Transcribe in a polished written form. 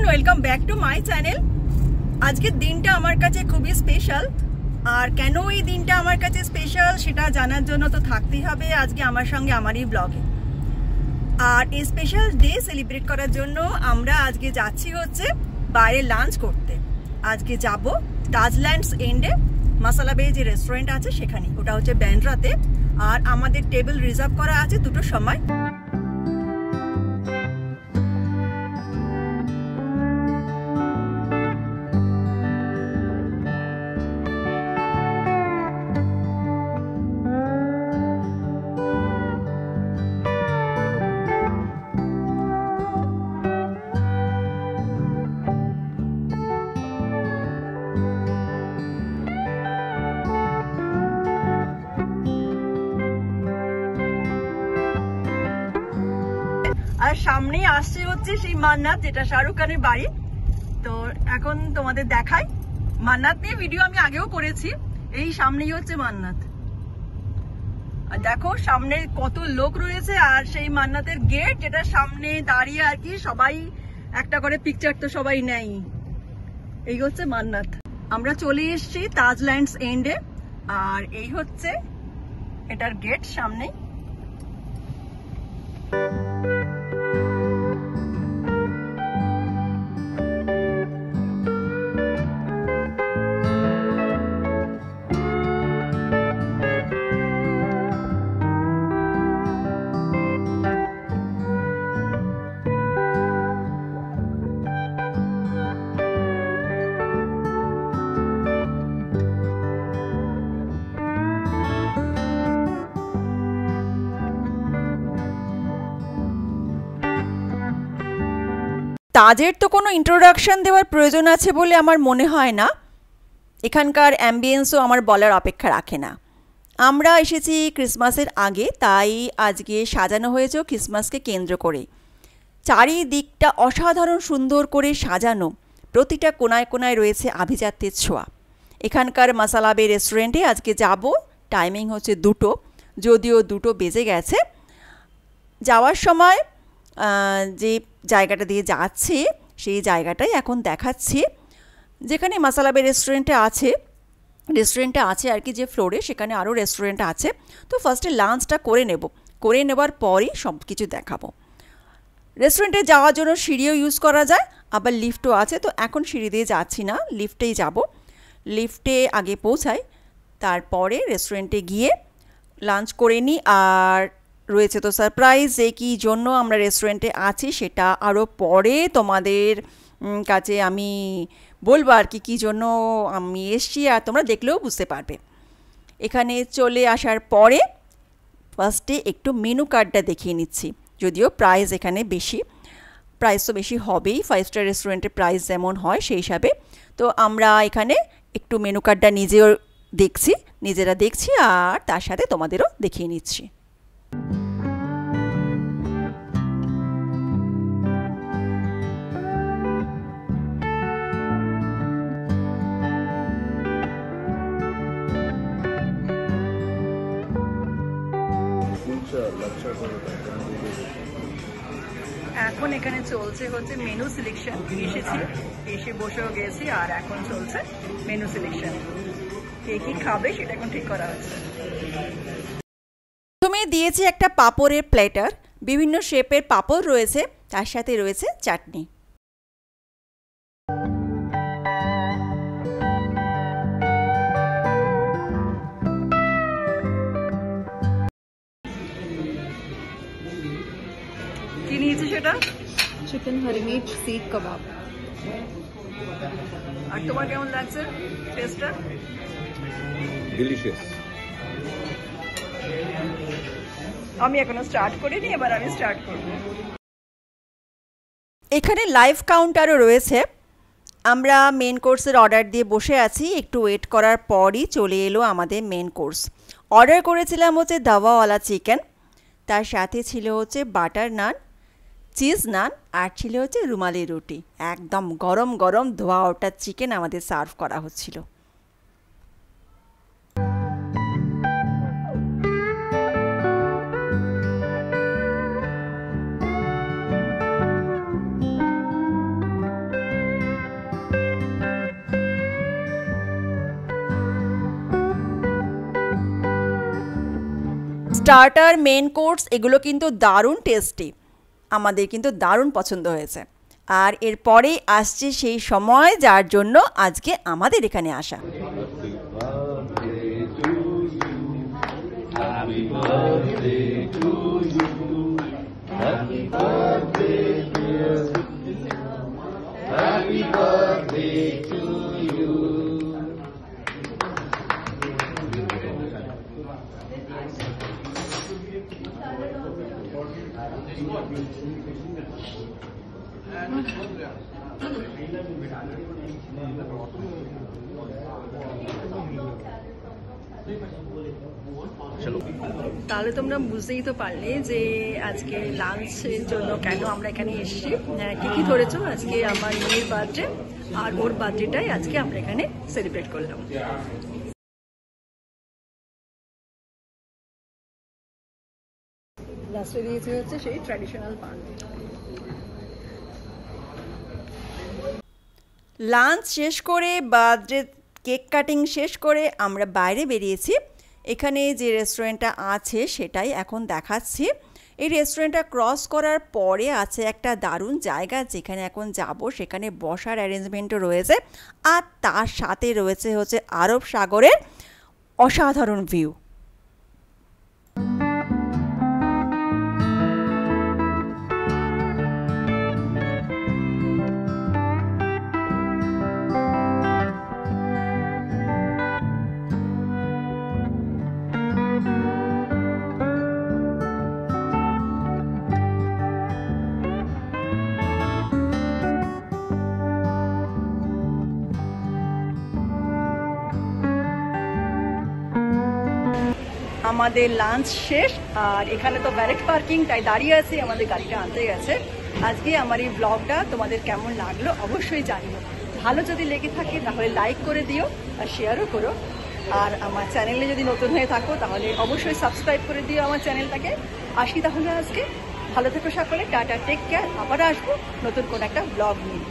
Everyone welcome back to my channel. আজকের দিনটা আমার কাছে খুবই স্পেশাল। আর কেন এই দিনটা আমার কাছে স্পেশাল সেটা জানার জন্য তো থাকতেই হবে আজকে আমার সঙ্গে আমারই ব্লগে। আর এই স্পেশাল ডে সেলিব্রেট করার জন্য আমরা আজকে যাচ্ছি হচ্ছে বাইরে লাঞ্চ করতে। আজকে যাব তাজল্যান্ডস এন্ডে মশলা বে যে রেস্টুরেন্ট আছে সেখানে, ওটা হচ্ছে ব্যান্ড্রাতে। আর আমাদের টেবিল রিজার্ভ করা আছে 2টোর সময়। আর সামনেই আসছে হচ্ছে সেই মান্নাত, যেটা শাহরুখ খানের বাড়ি। তো এখন তোমাদের দেখাই। মান্নাত নিয়ে ভিডিও আমি আগেও করেছি। এই সামনেই হচ্ছে মান্নাত। আর দেখো সামনে কত লোক রয়েছে। আর সেই মান্নাতের গেট, যেটা সামনে দাঁড়িয়ে আর কি সবাই একটা করে পিকচার তো সবাই নেয়। এই হচ্ছে মান্নাত। আমরা চলে এসেছি তাজল্যান্ডস এন্ডে। আর এই হচ্ছে এটার গেট সামনে। তাজের তো কোনো ইন্ট্রোডাকশন দেওয়ার প্রয়োজন আছে বলে আমার মনে হয় না। এখানকার অ্যাম্বিয়েন্সও আমার বলার অপেক্ষা রাখে না। আমরা এসেছি ক্রিসমাসের আগে, তাই আজকে সাজানো হয়েছে ক্রিসমাসকে কেন্দ্র করে। চারিদিকটা অসাধারণ সুন্দর করে সাজানো, প্রতিটা কোনায় কোনায় রয়েছে আভিজাত্যের ছোঁয়া। এখানকার মশলা বে রেস্টুরেন্টে আজকে যাব। টাইমিং হচ্ছে 2টো, যদিও 2টো বেজে গেছে। যাওয়ার সময় যে জায়গাটা দিয়ে যাচ্ছি সেই জায়গাটাই এখন দেখাচ্ছি, যেখানে মশলা বে রেস্টুরেন্টে আছে আর কি, যে ফ্লোরে সেখানে আরও রেস্টুরেন্ট আছে। তো ফার্স্টে লাঞ্চটা করে নেবার পরই সব কিছু দেখাবো। রেস্টুরেন্টে যাওয়ার জন্য সিঁড়িও ইউজ করা যায়, আবার লিফটও আছে। তো এখন সিঁড়ি দিয়ে যাচ্ছি না, লিফটেই যাব। লিফটে আগে পৌঁছাই, তারপরে রেস্টুরেন্টে গিয়ে লাঞ্চ করে নিই। আর রয়েছে তো সারপ্রাইজ, যে কী জন্য আমরা রেস্টুরেন্টে আছি সেটা আরও পরে তোমাদের কাছে আমি বলবো আর কি, কী জন্য আমি এসছি। আর তোমরা দেখলেও বুঝতে পারবে। এখানে চলে আসার পরে ফার্স্টে একটু মেনু কার্ডটা দেখিয়ে নিচ্ছি। যদিও প্রাইস এখানে বেশি, প্রাইস তো বেশি হবেই, 5 স্টার রেস্টুরেন্টের প্রাইস যেমন হয় সেই হিসাবে। তো আমরা এখানে একটু মেনু কার্ডটা নিজেরা দেখছি আর তার সাথে তোমাদেরও দেখিয়ে নিচ্ছি। এখন এখানে চলছে হচ্ছে মেনু সিলেকশন। এসে বসেও গেছি আর এখন চলছে মেনু সিলেকশন। কে কি খাবে সেটা এখন ঠিক করা হচ্ছে। তুমি দিয়েছি একটা পাঁপড়ের প্লেটার, বিভিন্ন শেপের পাঁপড় রয়েছে, তার সাথে রয়েছে চাটনি। কি নিয়েছি সেটা? চিকেন হরি মির্চ সিখ কাবাব। আর তোমার কেমন লাগছে টেস্টটা? ডিলিশিয়াস। আমি এখনো স্টার্ট করিনি, এবার আমি স্টার্ট করব। এখানে লাইভ কাউন্টারও রয়েছে। আমরা মেন কোর্সের অর্ডার দিয়ে বসে আছি। একটু ওয়েট করার পরই চলে এলো আমাদের মেন কোর্স। অর্ডার করেছিলাম হচ্ছে দাওয়াওয়ালা চিকেন, তার সাথে ছিল হচ্ছে বাটার নান, চিজ নান, আর ছিল হচ্ছে রুমালি রুটি। একদম গরম গরম ধোয়া ওটা চিকেন আমাদের সার্ভ করা হচ্ছিল। স্টার্টার, মেন কোর্স এগুলো কিন্তু দারুণ টেস্টি, আমাদের কিন্তু দারুণ পছন্দ হয়েছে। আর এরপরেই আসছে সেই সময় যার জন্য আজকে আমাদের এখানে আসা। তাহলে তোমরা বুঝতেই তো পারলে যে আজকে লাঞ্চের জন্য কেন আমরা এখানে এসেছি। কি কি ধরেছো, আজকে আমার মেয়ের বার্থডে আর ওর বার্থডেটাই আজকে আমরা এখানে সেলিব্রেট করলাম। লাস্টে দিয়েছে হচ্ছে সেই ট্র্যাডিশনাল পান। লাঞ্চ শেষ করে বার্থডে কেক কাটিং শেষ করে আমরা বাইরে বেরিয়েছি। এখানে যে রেস্টুরেন্টটা আছে সেটাই এখন দেখাচ্ছি। এই রেস্টুরেন্টটা ক্রস করার পরে আছে একটা দারুণ জায়গা যেখানে এখন যাব, সেখানে বসার অ্যারেঞ্জমেন্টও রয়েছে আর তার সাথে রয়েছে হচ্ছে আরব সাগরের অসাধারণ ভিউ। আমাদের লাঞ্চ শেষ আর এখানে তো ব্যারেক্ট পার্কিং, তাই দাঁড়িয়ে আছি, আমাদের গাড়িটা আনতে গেছে। আজকে আমার এই ব্লগটা তোমাদের কেমন লাগলো অবশ্যই জানিও। ভালো যদি লেগে থাকে তাহলে লাইক করে দিও আর শেয়ারও করো। আর আমার চ্যানেলে যদি নতুন হয়ে থাকো তাহলে অবশ্যই সাবস্ক্রাইব করে দিও আমার চ্যানেলটাকে। আসি তাহলে আজকে, ভালো থেকো সকলে, টাটা, টেক কেয়ার। আবার আসবো নতুন কোনো একটা ব্লগ নিয়ে।